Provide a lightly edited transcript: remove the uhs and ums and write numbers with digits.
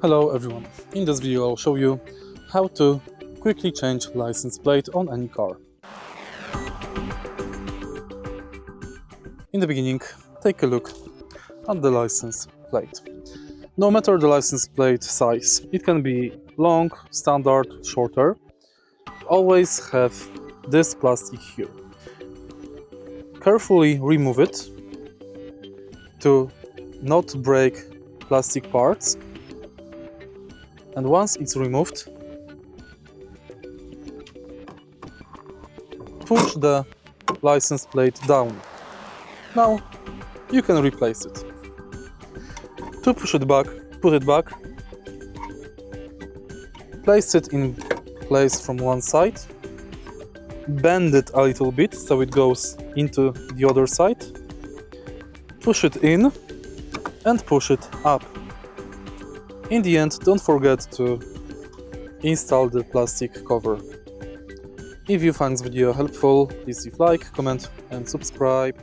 Hello everyone, in this video I'll show you how to quickly change license plate on any car. In the beginning, take a look at the license plate. No matter the license plate size, it can be long, standard, shorter, always have this plastic here. Carefully remove it to not break plastic parts. And once it's removed, push the license plate down. Now you can replace it. To push it back, put it back, place it in place from one side, bend it a little bit so it goes into the other side, push it in and push it up. In the end, don't forget to install the plastic cover. If you find this video helpful, please leave like, comment and subscribe.